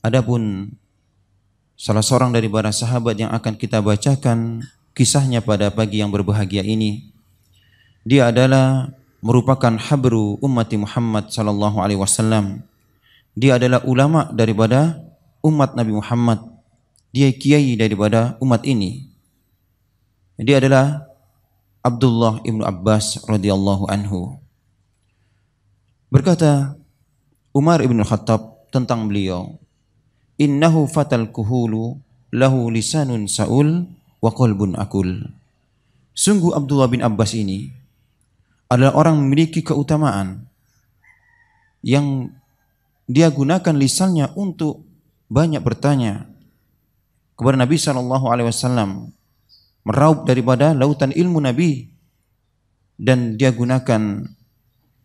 Adapun salah seorang dari para sahabat yang akan kita bacakan kisahnya pada pagi yang berbahagia ini, dia adalah merupakan habru ummati Muhammad sallallahu alaihi wasallam. Dia adalah ulama daripada umat Nabi Muhammad. Dia kiai daripada umat ini. Dia adalah Abdullah ibnu Abbas radhiyallahu anhu. Berkata Umar ibn Khattab tentang beliau, innahu fatal kuhulu lahu lisanun saul wa qalbun akul. Sungguh Abdullah bin Abbas ini adalah orang memiliki keutamaan yang dia gunakan lisannya untuk banyak bertanya kepada Nabi SAW, meraup daripada lautan ilmu Nabi, dan dia gunakan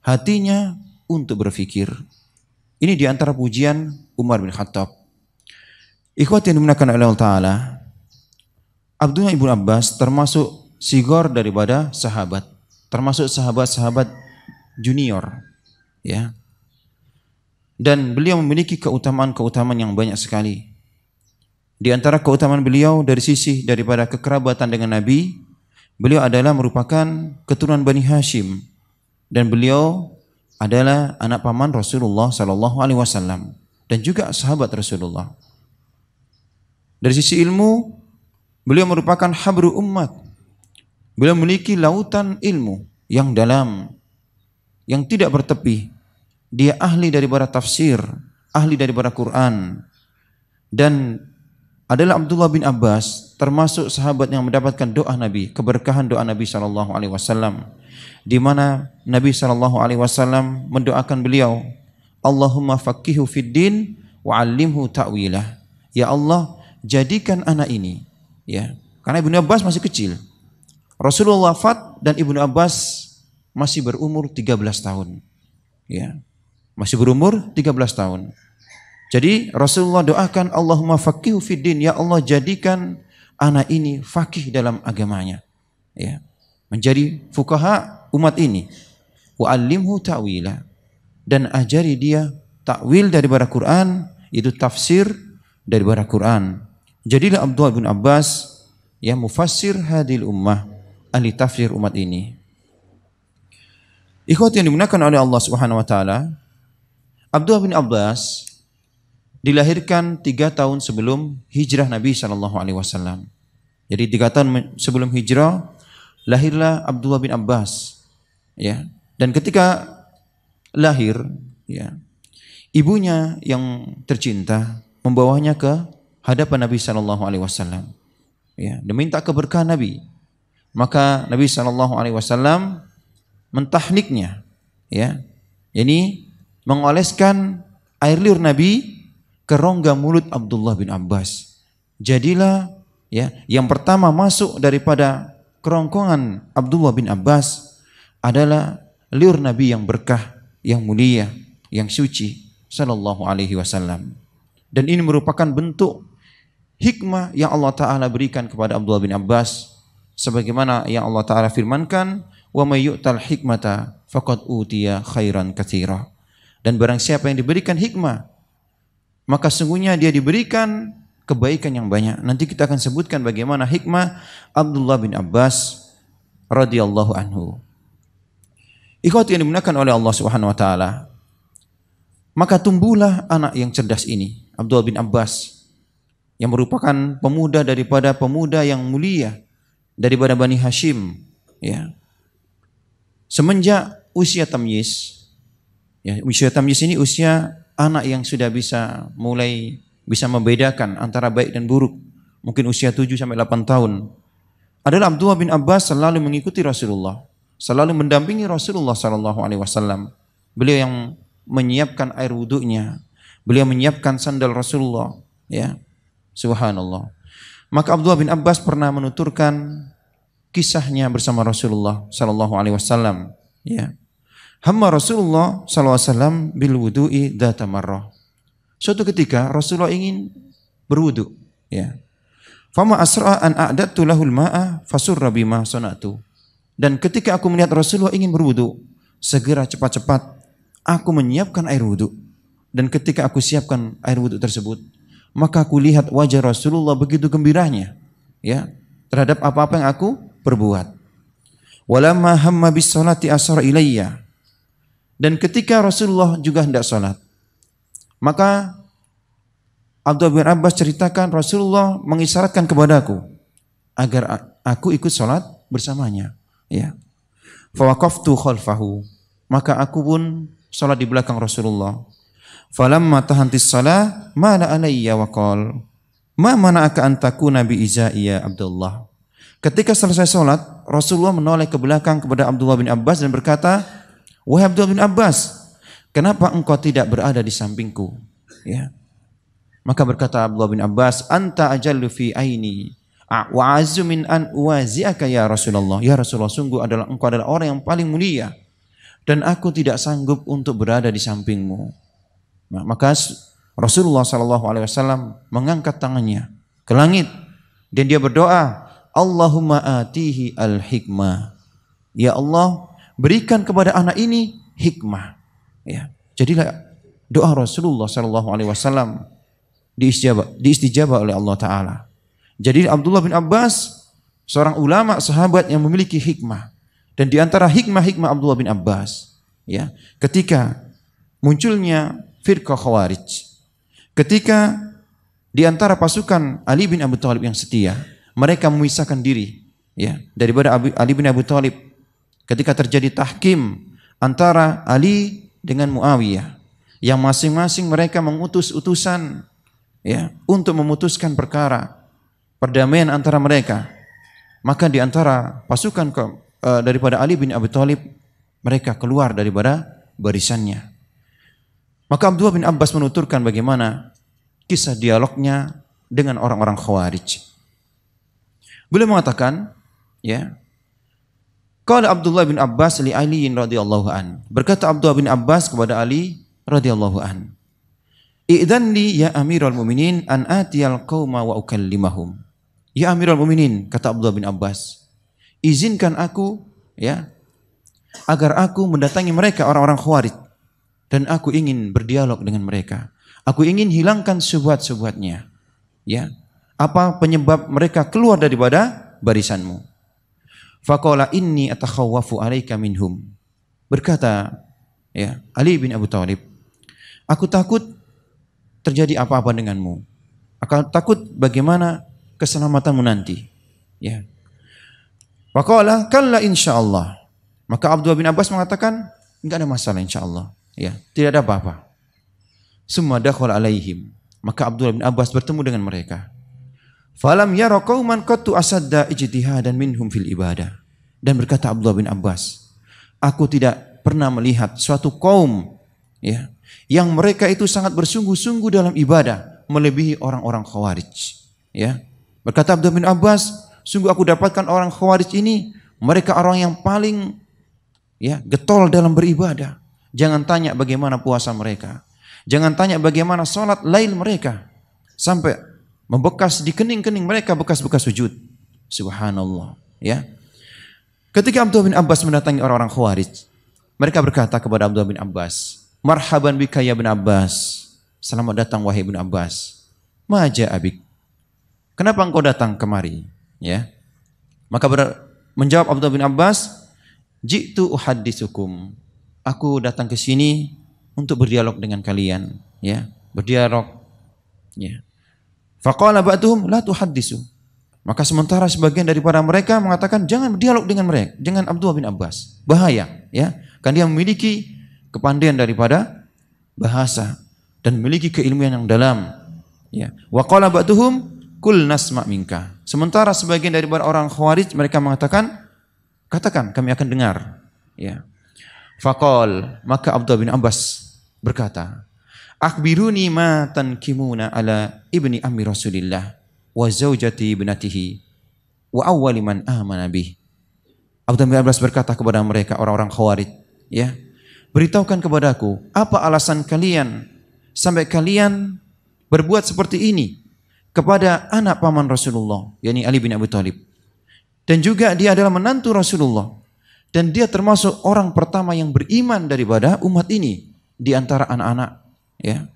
hatinya untuk berfikir. Ini di antara pujian Umar bin Khattab. Ikhwati yang dimuliakan oleh Allah Ta'ala, Abdullah ibn Abbas termasuk sigor daripada sahabat, termasuk sahabat-sahabat junior, ya. Dan beliau memiliki keutamaan-keutamaan yang banyak sekali. Di antara keutamaan beliau dari sisi daripada kekerabatan dengan Nabi, beliau adalah merupakan keturunan Bani Hashim, dan beliau adalah anak paman Rasulullah sallallahu alaihi wasallam dan juga sahabat Rasulullah. Dari sisi ilmu, beliau merupakan habru ummat. Beliau memiliki lautan ilmu yang dalam, yang tidak bertepi. Dia ahli daripada tafsir, ahli daripada Quran, dan adalah Abdullah bin Abbas termasuk sahabat yang mendapatkan doa Nabi, keberkahan doa Nabi sallallahu alaihi wasallam, di mana Nabi sallallahu alaihi wasallam mendoakan beliau, Allahumma faqihu fid din wa 'allimhu ta'wilah. Ya Allah, jadikan anak ini, ya, karena Ibnu Abbas masih kecil. Rasulullah wafat dan Ibnu Abbas masih berumur 13 tahun. Ya. Masih berumur 13 tahun. Jadi Rasulullah doakan, Allahumma faqihu fid din, ya Allah jadikan anak ini faqih dalam agamanya. Ya. Menjadi fuqaha umat ini. Wa 'allimhu ta'wila, dan ajari dia takwil daripada Quran, itu tafsir daripada Quran. Jadilah Abdullah bin Abbas yang mufassir hadil ummah, ahli tafsir umat ini. Ikhwati yang dimuliakan oleh Allah Subhanahu wa taala, Abdullah bin Abbas dilahirkan 3 tahun sebelum hijrah Nabi sallallahu alaihi wasallam. Jadi 3 tahun sebelum hijrah lahirlah Abdullah bin Abbas, ya. Dan ketika lahir, ya, ibunya yang tercinta membawanya ke hadapan Nabi sallallahu alaihi wasallam, ya, dan minta keberkahan Nabi. Maka Nabi sallallahu alaihi wasallam mentahniknya, ya. Ini mengoleskan air liur Nabi ke rongga mulut Abdullah bin Abbas. Jadilah, ya, yang pertama masuk daripada kerongkongan Abdullah bin Abbas adalah liur Nabi yang berkah, yang mulia, yang suci sallallahu alaihi wasallam. Dan ini merupakan bentuk hikmah yang Allah Ta'ala berikan kepada Abdullah bin Abbas, sebagaimana yang Allah Ta'ala firmankan, wa may yu'tal hikmata faqad utiya khairan katsira. Dan barang siapa yang diberikan hikmah, maka sungguhnya dia diberikan kebaikan yang banyak. Nanti kita akan sebutkan bagaimana hikmah Abdullah bin Abbas radhiyallahu anhu. Ikhwati yang dimuliakan oleh Allah Subhanahu wa taala, maka tumbuhlah anak yang cerdas ini, Abdullah bin Abbas, yang merupakan pemuda daripada pemuda yang mulia daripada Bani Hashim, ya. Semenjak usia tamyiz, ya, usia tamyiz ini usia anak yang sudah mulai bisa membedakan antara baik dan buruk, mungkin usia 7 sampai 8 tahun, adalah Abdullah bin Abbas selalu mengikuti Rasulullah, selalu mendampingi Rasulullah sallallahu alaihi wasallam. Beliau yang menyiapkan air wudunya, beliau menyiapkan sandal Rasulullah, ya. Subhanallah. Maka Abdullah bin Abbas pernah menuturkan kisahnya bersama Rasulullah sallallahu alaihi wasallam, ya. Hamma Rasulullah sallallahu alaihi wasallam bil wudu'i dzata marrah. Suatu ketika Rasulullah ingin berwudu, ya. Fama asra an a'dadtu lahul ma'a fasurra bima sanatu. Dan ketika aku melihat Rasulullah ingin berwudu, segera cepat-cepat aku menyiapkan air wudu. dan ketika aku siapkan air wudhu tersebut, maka aku lihat wajah Rasulullah begitu gembiranya, ya, terhadap apa-apa yang aku perbuat. Walamma hamma bis salati asara ilayya. Dan ketika Rasulullah juga hendak salat, maka Abdullah bin Abbas ceritakan Rasulullah mengisyaratkan kepadaku agar aku ikut salat bersamanya, ya. Fa waqaftu khalfahu. Maka aku pun salat di belakang Rasulullah. Falamma tahantis salah mala alayya wa qala ma mana'aka an takuna bi izaiya Abdullah. Ketika selesai salat, Rasulullah menoleh ke belakang kepada Abdullah bin Abbas dan berkata, "Wahai Abdullah bin Abbas, kenapa engkau tidak berada di sampingku?" Ya. Maka berkata Abdullah bin Abbas, "Anta ajallu fi aini wa azzu min an uwazi'aka ya Rasulullah." Ya Rasulullah, sungguh engkau adalah orang yang paling mulia dan aku tidak sanggup untuk berada di sampingmu. Nah, maka Rasulullah SAW mengangkat tangannya ke langit dan dia berdoa, Allahumma atihi al-hikmah. Ya Allah, berikan kepada anak ini hikmah. Ya, jadilah doa Rasulullah SAW diistijabah oleh Allah Taala. Jadi Abdullah bin Abbas seorang ulama sahabat yang memiliki hikmah, dan di antara hikmah-hikmah Abdullah bin Abbas, ya, ketika munculnya firqah Khawarij, ketika di antara pasukan Ali bin Abi Thalib yang setia, mereka memisahkan diri, ya, daripada Ali bin Abi Thalib ketika terjadi tahkim antara Ali dengan Muawiyah, yang masing-masing mereka mengutus utusan, ya, untuk memutuskan perkara perdamaian antara mereka. Maka di antara pasukan daripada Ali bin Abi Thalib, mereka keluar daripada barisannya. Maka Abdullah bin Abbas menuturkan bagaimana kisah dialognya dengan orang-orang Khawarij. Beliau mengatakan, ya, qala Abdullah bin Abbas li Ali radhiyallahu an. Berkata Abdullah bin Abbas kepada Ali radhiyallahu an, "Idzan li ya Amirul Mukminin an atiyal qauma wa ukallimahum." Ya Amirul Mukminin, kata Abdullah bin Abbas, izinkan aku, ya, agar aku mendatangi mereka orang-orang Khawarij dan aku ingin berdialog dengan mereka. Aku ingin hilangkan syubhat-syubhatnya. Ya, apa penyebab mereka keluar daripada barisanmu? Faqala inni atakhawwafu alaika minhum. Berkata, ya, Ali bin Abi Thalib, aku takut terjadi apa-apa denganmu. Aku takut bagaimana keselamatanmu nanti. Ya. Faqala kalla insyaallah. Maka Abdullah bin Abbas mengatakan, enggak ada masalah insyaallah. Ya, tidak ada apa-apa. Summa dakhala alaihim. Maka Abdullah bin Abbas bertemu dengan mereka. Falam yara qauman qattu asadda ijtihadan minhum fil ibadah. Dan berkata Abdullah bin Abbas, aku tidak pernah melihat suatu kaum, ya, yang mereka itu sangat bersungguh-sungguh dalam ibadah melebihi orang-orang Khawarij. Ya. Berkata Abdullah bin Abbas, sungguh aku dapatkan orang Khawarij ini, mereka orang yang paling, ya, getol dalam beribadah. Jangan tanya bagaimana puasa mereka. Jangan tanya bagaimana salat lail mereka. Sampai membekas di kening-kening mereka bekas-bekas sujud. Subhanallah. Ya. Ketika Abdullah bin Abbas mendatangi orang-orang Khawarij, mereka berkata kepada Abdullah bin Abbas, marhaban bika ya bin Abbas. Selamat datang wahai bin Abbas. Ma ja'abik. Kenapa engkau datang kemari? Ya. Maka menjawab Abdullah bin Abbas, ji'tu uhadditsukum. Aku datang ke sini untuk berdialog dengan kalian, ya, berdialog, ya. Faqala ba'duhum la tuhaddisu. Maka sementara sebagian daripada mereka mengatakan jangan berdialog dengan mereka, dengan Abdullah bin Abbas. Bahaya, ya. Kan dia memiliki kepandaian daripada bahasa dan memiliki keilmuan yang dalam, ya. Wa qala ba'duhum kul nasma' minka. Sementara sebagian daripada orang Khawarij mereka mengatakan, katakan kami akan dengar, ya. Faqal, maka Abdullah bin Abbas berkata, akhbiruni ma tankimuna ala ibni ammi Rasulillah wa zaujati ibnatihi wa awwali man amana bih. Abdullah bin Abbas berkata kepada mereka orang-orang Khawarij, ya, beritahukan kepadaku apa alasan kalian sampai kalian berbuat seperti ini kepada anak paman Rasulullah, yakni Ali bin Abi Thalib. Dan juga dia adalah menantu Rasulullah. Dan dia termasuk orang pertama yang beriman daripada umat ini di antara anak-anak Ya.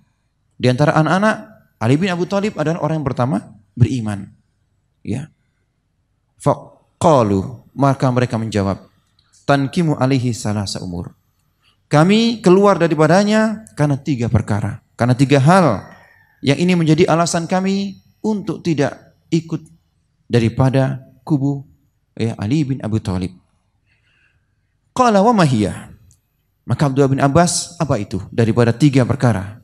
Di antara anak-anak, Ali bin Abi Thalib adalah orang yang pertama beriman. Ya. Faqalu, maka mereka menjawab, tankimu alaihi salasa umur. Kami keluar daripadanya karena 3 perkara. Karena 3 hal yang ini menjadi alasan kami untuk tidak ikut daripada kubu Ali bin Abi Thalib. Qala wa mahiyah. Maka Abdullah bin Abbas, apa itu daripada 3 perkara?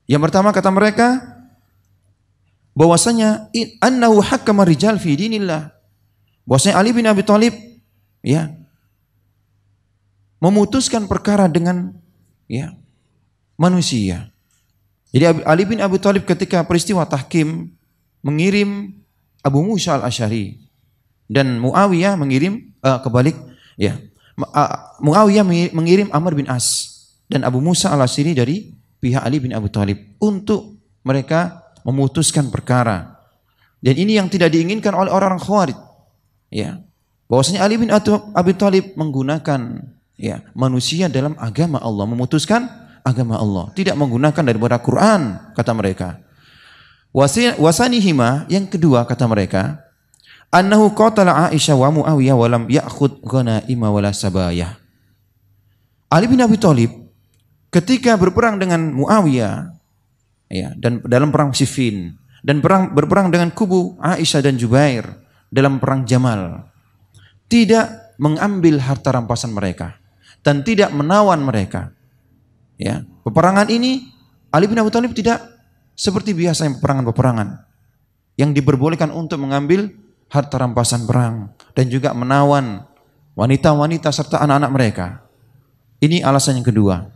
Yang pertama kata mereka, bahwasanya annahu hakama rijal fi dinillah. Bahwasanya Ali bin Abi Thalib ya memutuskan perkara dengan ya manusia. Jadi Ali bin Abi Thalib ketika peristiwa tahkim mengirim Abu Musa al-Asy'ari dan Muawiyah mengirim kebalik ya. Muawiyah mengirim Amr bin As dan Abu Musa al-Asy'ari dari pihak Ali bin Abi Thalib untuk mereka memutuskan perkara. Dan ini yang tidak diinginkan oleh orang-orang Khawarij. Ya. Bahwasanya Ali bin Abi Thalib menggunakan ya manusia dalam agama Allah, memutuskan agama Allah, tidak menggunakan daripada Quran kata mereka. Wasanihima, yang kedua kata mereka, annahu qatala Aisyah wa Muawiyah wa lam ya'khud ghanaima wala sabayah. Ali bin Abi Thalib ketika berperang dengan Muawiyah ya dan dalam perang Siffin dan berperang dengan kubu Aisyah dan Jubair dalam perang Jamal, tidak mengambil harta rampasan mereka dan tidak menawan mereka. Ya, peperangan ini Ali bin Abi Thalib tidak seperti biasa yang peperangan-peperangan yang diperbolehkan untuk mengambil harta rampasan perang dan juga menawan wanita-wanita serta anak-anak mereka. Ini alasan yang kedua.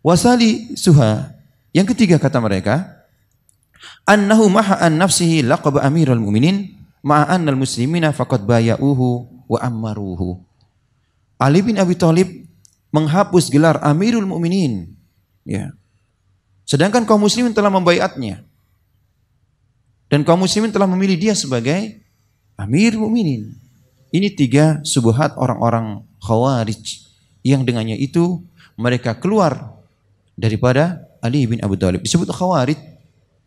Wasali suha, yang ketiga kata mereka, annahu maha an nafsihi laqab amirul mu'minin ma'a annal muslimina faqad baya'uhu wa ammaruhu. Ali bin Abi Thalib menghapus gelar Amirul Mukminin, ya. Sedangkan kaum muslimin telah membaiatnya. Dan kaum muslimin telah memilih dia sebagai Amir Mukminin. Ini 3 subuhat orang-orang Khawarij yang dengannya itu mereka keluar daripada Ali bin Abi Thalib. Disebut Khawarij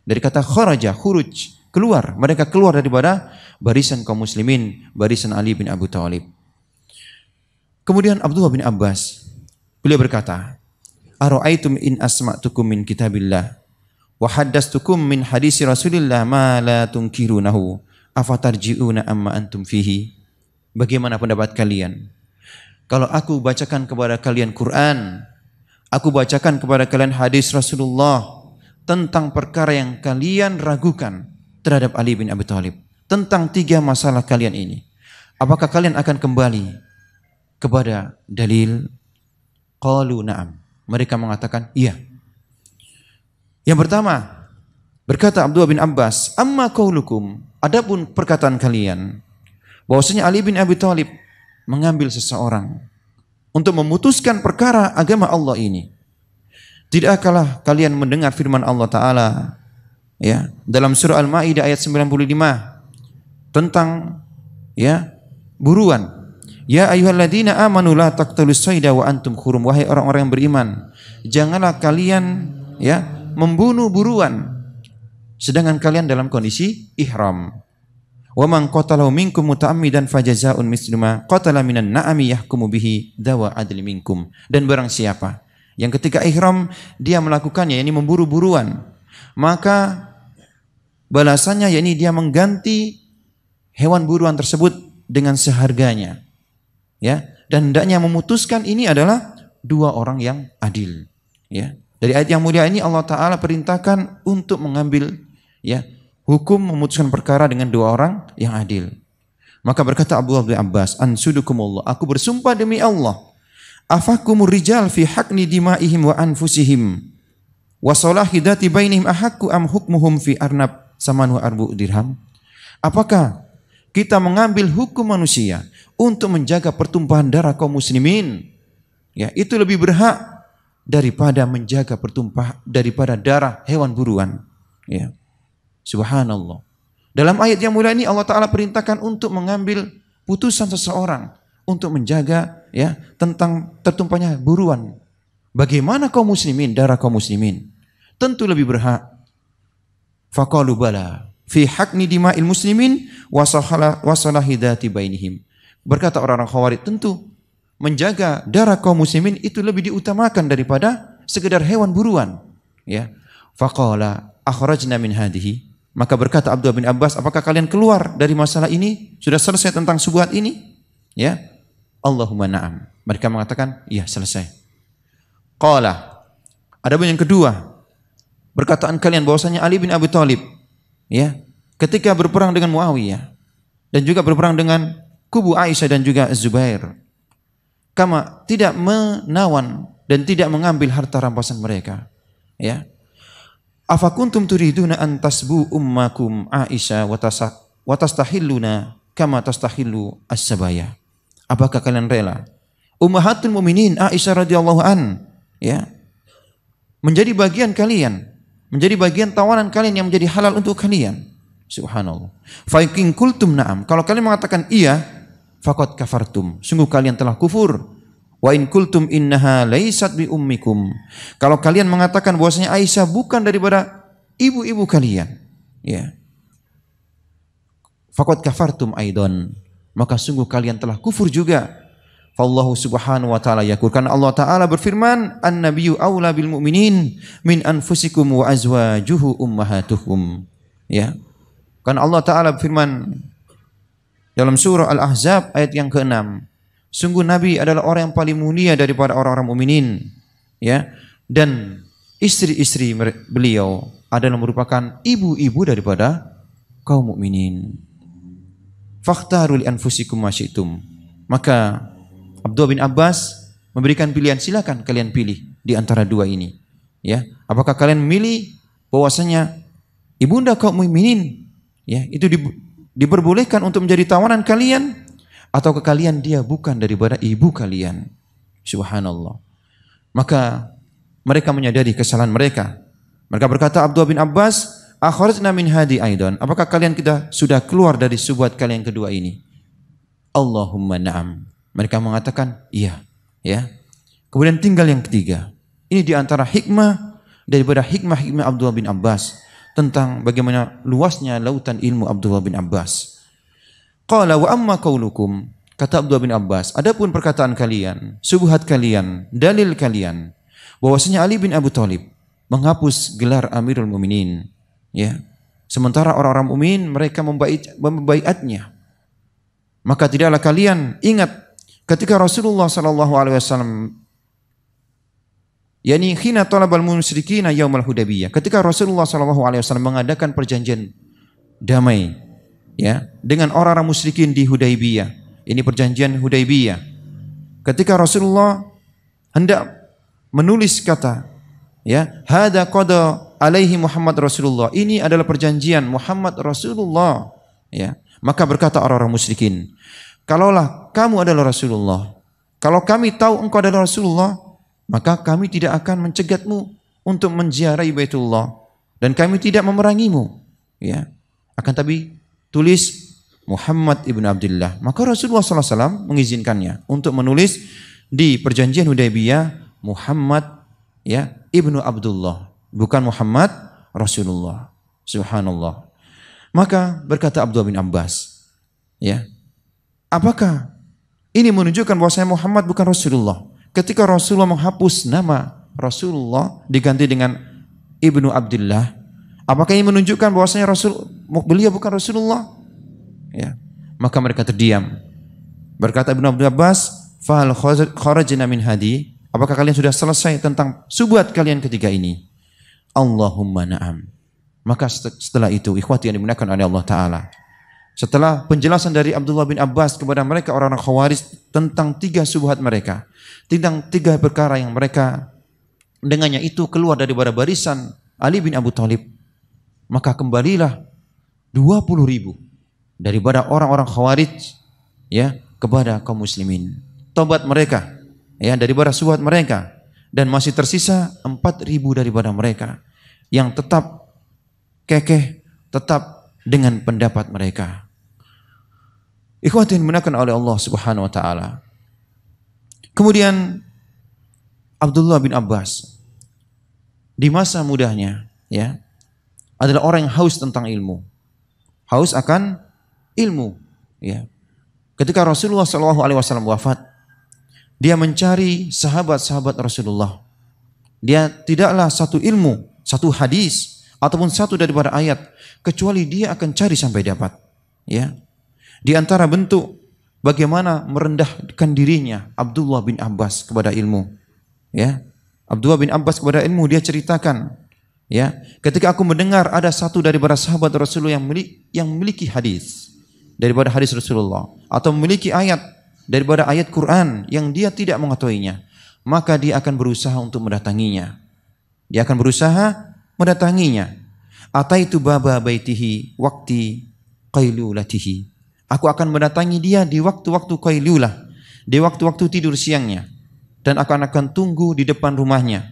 dari kata kharaja, khuruj, keluar. Mereka keluar daripada barisan kaum muslimin, barisan Ali bin Abi Thalib. Kemudian Abdullah bin Abbas, beliau berkata, ara'aitum in asma'tukum min kitabillah wa haddastukum min hadisi Rasulillah ma la tunkirunahu afatarji'una amma antum fihi. Bagaimana pendapat kalian kalau aku bacakan kepada kalian Quran, aku bacakan kepada kalian hadis Rasulullah tentang perkara yang kalian ragukan terhadap Ali bin Abi Thalib, tentang 3 masalah kalian ini, apakah kalian akan kembali kepada dalil? Qalu na'am. Mereka mengatakan iya. Yang pertama, berkata Abdullah bin Abbas, amma qaulukum, adapun perkataan kalian bahwasanya Ali bin Abi Thalib mengambil seseorang untuk memutuskan perkara agama Allah ini. Tidakkah kalian mendengar firman Allah Ta'ala ya dalam surah Al-Maidah ayat 95 tentang ya buruan. Ya ayyuhalladzina amanu la taqtulus sayda wa antum hurum. Wahai orang-orang yang beriman, janganlah kalian ya membunuh buruan sedangkan kalian dalam kondisi ihram. Wa man qatalahu minkum muta'ammidan fajazaa'un mislu ma qatala minan na'ami yahkumu bihi dawa adli minkum. Dan barang siapa yang ketika ihram dia melakukannya, yakni memburu buruan, maka balasannya yakni dia mengganti hewan buruan tersebut dengan seharganya. Ya, dan hendaknya memutuskan ini adalah 2 orang yang adil. Ya, dari ayat yang mulia ini Allah Ta'ala perintahkan untuk mengambil ya hukum memutuskan perkara dengan 2 orang yang adil. Maka berkata Abdullah bin Abbas, ansudukumullah, aku bersumpah demi Allah, afakumur rijal fi haqni dimaihim wa anfusihim wa salahi dzati bainihim ahakku am hukmuhum fi arnab samanu arbu dirham. Apakah kita mengambil hukum manusia untuk menjaga pertumpahan darah kaum muslimin, ya itu lebih berhak daripada menjaga daripada darah hewan buruan. Ya, subhanallah. Dalam ayat yang mulia ini Allah Ta'ala perintahkan untuk mengambil putusan seseorang untuk menjaga ya tentang tertumpahnya Bagaimana kaum muslimin, darah kaum muslimin? Tentu lebih berhak. Faqalu bala fi hakni dima'il muslimin wa salahidati bainihim. Berkata orang-orang Khawarij, tentu menjaga darah kaum muslimin itu lebih diutamakan daripada sekedar hewan buruan. Ya. Faqala akhrajna min hadhihi. Maka berkata Abdullah bin Abbas, apakah kalian keluar dari masalah ini? Sudah selesai tentang syubhat ini? Ya. Allahumma na'am. Mereka mengatakan, iya selesai. Qala. Adapun yang kedua, perkataan kalian bahwasanya Ali bin Abi Thalib, ya, ketika berperang dengan Muawiyah dan juga berperang dengan kubu Aisyah dan juga Zubair, kama tidak menawan dan tidak mengambil harta rampasan mereka, ya. Afa kuntum turiduna an tasbu ummakum Aisyah wa tastahilluna kama tastahillu as-sabaya. Apakah kalian rela ummahatul mukminin Aisyah radhiyallahu an, ya, menjadi bagian kalian, menjadi bagian tawanan kalian yang menjadi halal untuk kalian? Subhanallah. Fa in qultum na'am, kalau kalian mengatakan iya, faqad kafartum, sungguh kalian telah kufur. Wa in qultum innaha laysat bi ummikum, kalau kalian mengatakan bahwasanya Aisyah bukan daripada ibu-ibu kalian, ya, faqad kafartum aidan, maka sungguh kalian telah kufur juga. Fallahu subhanahu wa ta'ala yaqul, karena Allah Ta'ala berfirman, an-nabiyyu aula bil mu'minin min anfusikum wa azwajuhu ummahatuhum. Ya. Karena Allah Ta'ala berfirman dalam surah Al-Ahzab ayat yang ke-6, sungguh Nabi adalah orang yang paling mulia daripada orang-orang mukminin, ya, dan istri-istri beliau adalah merupakan ibu-ibu daripada kaum mukminin. Fakhtaru li anfusikum ma syi'tum. Maka Abdullah bin Abbas memberikan pilihan, silakan kalian pilih di antara dua ini, ya. Apakah kalian memilih bahwasanya ibunda kaum mukminin, ya, itu diperbolehkan untuk menjadi tawanan kalian, atau kalian dia bukan daripada ibu kalian? Subhanallah. Maka mereka menyadari kesalahan mereka. Mereka berkata Abdullah bin Abbas, akhrajna min hadi aidan, apakah kalian kita sudah keluar dari syubhat kalian kedua ini? Allahumma na'am. Mereka mengatakan iya, ya. Kemudian tinggal yang ketiga. Ini di antara hikmah daripada hikmah-hikmah Abdullah bin Abbas tentang bagaimana luasnya lautan ilmu Abdullah bin Abbas. Qala wa amma qaulukum, kata Abdullah bin Abbas, adapun perkataan kalian, syubhat kalian, dalil kalian bahwasanya Ali bin Abi Thalib menghapus gelar Amirul Mukminin, ya. Sementara orang-orang mukmin mereka membaiatnya. Maka tidaklah kalian ingat ketika Rasulullah sallallahu alaihi wasallam, yakni khina talabal musyrikin yaumal Hudaybiyah, ketika Rasulullah sallallahu alaihi wasallam mengadakan perjanjian damai, ya, dengan orang-orang musyrikin di Hudaybiyah. Ini perjanjian Hudaybiyah. Ketika Rasulullah hendak menulis kata, ya, hada qada alaihi Muhammad Rasulullah, ini adalah perjanjian Muhammad Rasulullah, ya. Maka berkata orang-orang musyrikin, kalaulah kamu adalah Rasulullah, kalau kami tahu engkau adalah Rasulullah, maka kami tidak akan mencegatmu untuk menziarahi Baitullah dan kami tidak memerangimu, ya. Akan tapi tulis Muhammad ibn Abdullah. Maka Rasulullah SAW mengizinkannya untuk menulis di perjanjian Hudaybiyah Muhammad, ya, ibnu Abdullah, bukan Muhammad Rasulullah. Subhanallah. Maka berkata Abdullah bin Abbas, ya, apakah ini menunjukkan bahwasanya Muhammad bukan Rasulullah? Ketika Rasulullah menghapus nama Rasulullah diganti dengan ibnu Abdullah, apakah ini menunjukkan bahwasanya beliau bukan Rasulullah? Ya. Maka mereka terdiam. Berkata Ibnu Abbas, fahal kharajna min hadi, apakah kalian sudah selesai tentang syubhat kalian ketiga ini? Allahumma na'am. Maka setelah itu, ikhwati yang dimuliakan oleh Allah Ta'ala, setelah penjelasan dari Abdullah bin Abbas kepada mereka orang-orang Khawarij tentang tiga syubhat mereka, tentang tiga perkara yang mereka dengannya itu keluar daripada barisan Ali bin Abi Thalib, maka kembalilah 20.000 daripada orang-orang Khawarij, ya, kepada kaum muslimin. Tobat mereka, ya, daripada syubhat mereka, dan masih tersisa 4.000 daripada mereka yang tetap kekeh, tetap dengan pendapat mereka. Ikhwatin dimuliakan oleh Allah Subhanahu wa taala. Kemudian Abdullah bin Abbas di masa mudanya, ya, adalah orang yang haus tentang ilmu, haus akan ilmu. Ya. Ketika Rasulullah SAW wafat, dia mencari sahabat-sahabat Rasulullah. Dia tidaklah satu ilmu, satu hadis, ataupun satu daripada ayat, kecuali dia akan cari sampai dapat. Ya. Di antara bentuk bagaimana merendahkan dirinya Abdullah bin Abbas kepada ilmu. Ya. Abdullah bin Abbas kepada ilmu, dia ceritakan, ya, ketika aku mendengar ada satu daripada sahabat Rasulullah yang memiliki hadis daripada hadis Rasulullah, atau memiliki ayat daripada ayat Quran yang dia tidak mengetahuinya, maka dia akan berusaha untuk mendatanginya. Dia akan berusaha mendatanginya. Ataitu baba baitihi waqti qailulatihi. Aku akan mendatangi dia di waktu-waktu qailulah, di waktu-waktu tidur siangnya, dan akan tunggu di depan rumahnya.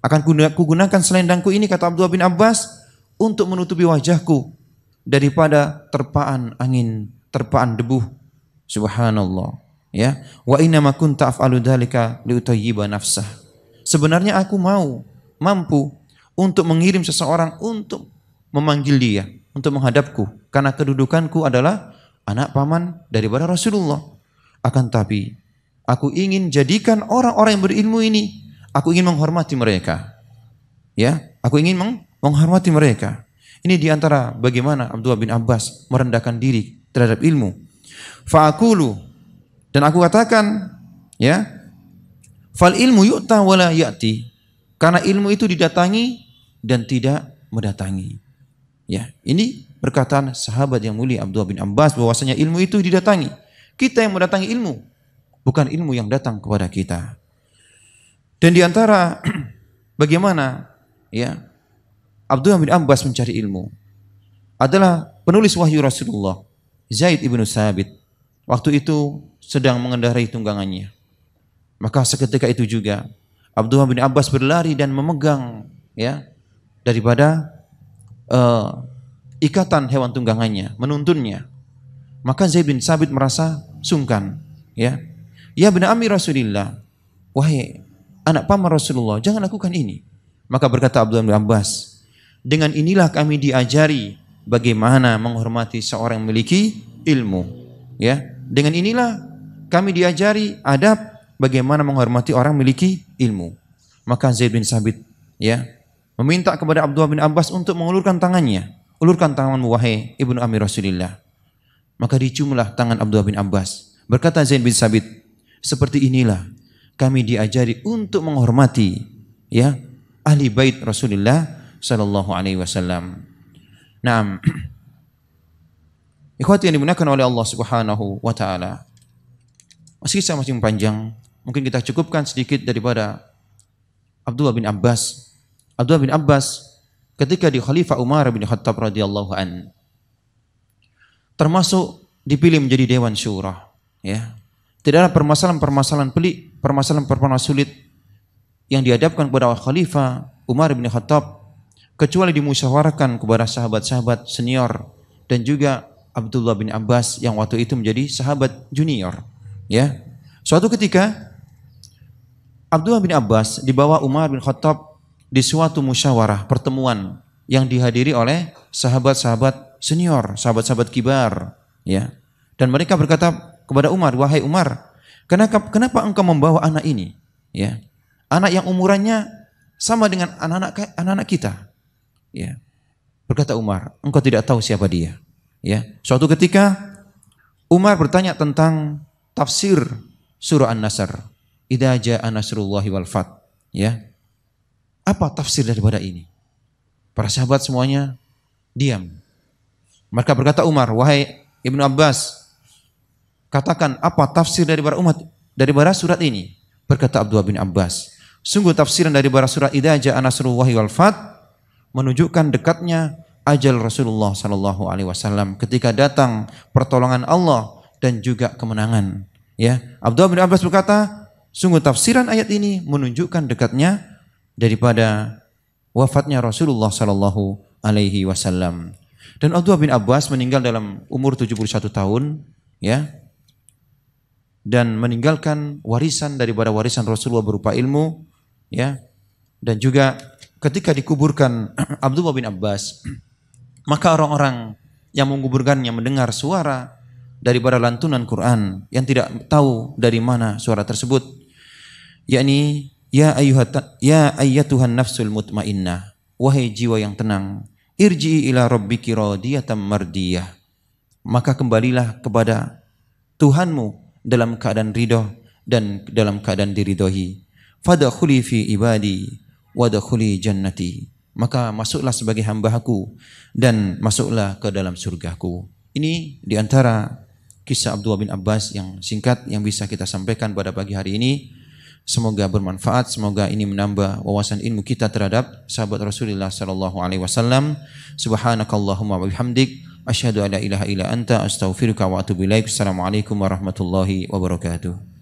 Akan kugunakan selendangku ini, kata Abdullah bin Abbas, untuk menutupi wajahku daripada terpaan angin, terpaan debu. Subhanallah. Ya, wa inna ma kunta af'alu dzalika liutayyiba nafsah. Sebenarnya aku mampu untuk mengirim seseorang untuk memanggil dia, untuk menghadapku, karena kedudukanku adalah anak paman daripada Rasulullah. Akan tapi aku ingin jadikan orang-orang yang berilmu ini, aku ingin menghormati mereka. Ya, aku ingin menghormati mereka. Ini diantara bagaimana Abdullah bin Abbas merendahkan diri terhadap ilmu. Fa'akulu, dan aku katakan, ya, fal ilmu yu'ta wala ya'ti, karena ilmu itu didatangi dan tidak mendatangi. Ya, ini perkataan sahabat yang mulia Abdullah bin Abbas, bahwasanya ilmu itu didatangi. Kita yang mendatangi ilmu, bukan ilmu yang datang kepada kita. Dan diantara bagaimana, ya, Abdullah bin Abbas mencari ilmu adalah penulis wahyu Rasulullah, Zaid ibnu Thabit. Waktu itu sedang mengendarai tunggangannya. Maka seketika itu juga Abdullah bin Abbas berlari dan memegang, ya, daripada ikatan hewan tunggangannya, menuntunnya. Maka Zaid bin Thabit merasa sungkan, ya. Ya bin Ammi Rasulillah, wahai anak paman Rasulullah, jangan lakukan ini. Maka berkata Abdullah bin Abbas, dengan inilah kami diajari bagaimana menghormati seorang yang memiliki ilmu. Ya, dengan inilah kami diajari adab bagaimana menghormati orang memiliki ilmu. Maka Zaid bin Thabit, ya, meminta kepada Abdullah bin Abbas untuk mengulurkan tangannya. Ulurkan tanganmu wahai ibnu ammi Rasulillah. Maka diciumlah tangan Abdullah bin Abbas. Berkata Zaid bin Thabit, seperti inilah kami diajari untuk menghormati, ya, ahli bait Rasulullah sallallahu alaihi wasallam. Naam. Ikhwati yang dimuliakan oleh Allah Subhanahu wa taala. Masih panjang, mungkin kita cukupkan sedikit daripada Abdullah bin Abbas. Abdullah bin Abbas ketika di Khalifah Umar bin Khattab radhiyallahu an, termasuk dipilih menjadi dewan syura, ya. Tidak ada permasalahan-permasalahan pelik, permasalahan-permasalahan sulit yang dihadapkan kepada Khalifah Umar bin Khattab kecuali dimusyawarahkan kepada sahabat-sahabat senior dan juga Abdullah bin Abbas yang waktu itu menjadi sahabat junior. Ya, suatu ketika Abdullah bin Abbas dibawa Umar bin Khattab di suatu musyawarah pertemuan yang dihadiri oleh sahabat-sahabat senior, sahabat-sahabat kibar. Ya, dan mereka berkata kepada Umar, wahai Umar, kenapa engkau membawa anak ini? Ya, anak yang umurannya sama dengan anak-anak kita. Ya. Berkata Umar, engkau tidak tahu siapa dia. Ya. Suatu ketika Umar bertanya tentang tafsir surah An-Nasr. Idza jaa nasrullahi wal fath. Ya. Apa tafsir daripada ini? Para sahabat semuanya diam. Maka berkata Umar, wahai Ibnu Abbas, katakan apa tafsir daripada surat ini? Berkata Abdullah bin Abbas, sungguh tafsiran daripada surat Idza jaa nasrullahi wal fath menunjukkan dekatnya ajal Rasulullah sallallahu alaihi wasallam ketika datang pertolongan Allah dan juga kemenangan. Ya, Abdullah bin Abbas berkata, sungguh tafsiran ayat ini menunjukkan dekatnya daripada wafatnya Rasulullah sallallahu alaihi wasallam. Dan Abdullah bin Abbas meninggal dalam umur 71 tahun, ya. dan meninggalkan warisan daripada warisan Rasulullah berupa ilmu, ya. Dan juga ketika dikuburkan Abdullah bin Abbas, maka orang-orang yang menguburkannya mendengar suara daripada lantunan Quran yang tidak tahu dari mana suara tersebut, yakni ya ayyatuhan nafsul mutmainnah, wahai jiwa yang tenang, irji'i ila rabbiki radiyatan mardiyah, maka kembalilah kepada Tuhanmu dalam keadaan ridho dan dalam keadaan diridhoi. Fadkhuli fi ibadi wadkhuli jannati, maka masuklah sebagai hamba-Ku dan masuklah ke dalam surgaku. Ini diantara kisah Abdullah bin Abbas yang singkat yang bisa kita sampaikan pada pagi hari ini. Semoga bermanfaat, semoga ini menambah wawasan ilmu kita terhadap sahabat Rasulullah sallallahu alaihi wasallam. Subhanakallahumma wa bihamdik, asyhadu an la ilaha illa anta, astaghfiruka wa atubu ilaik. Assalamualaikum warahmatullahi wabarakatuh.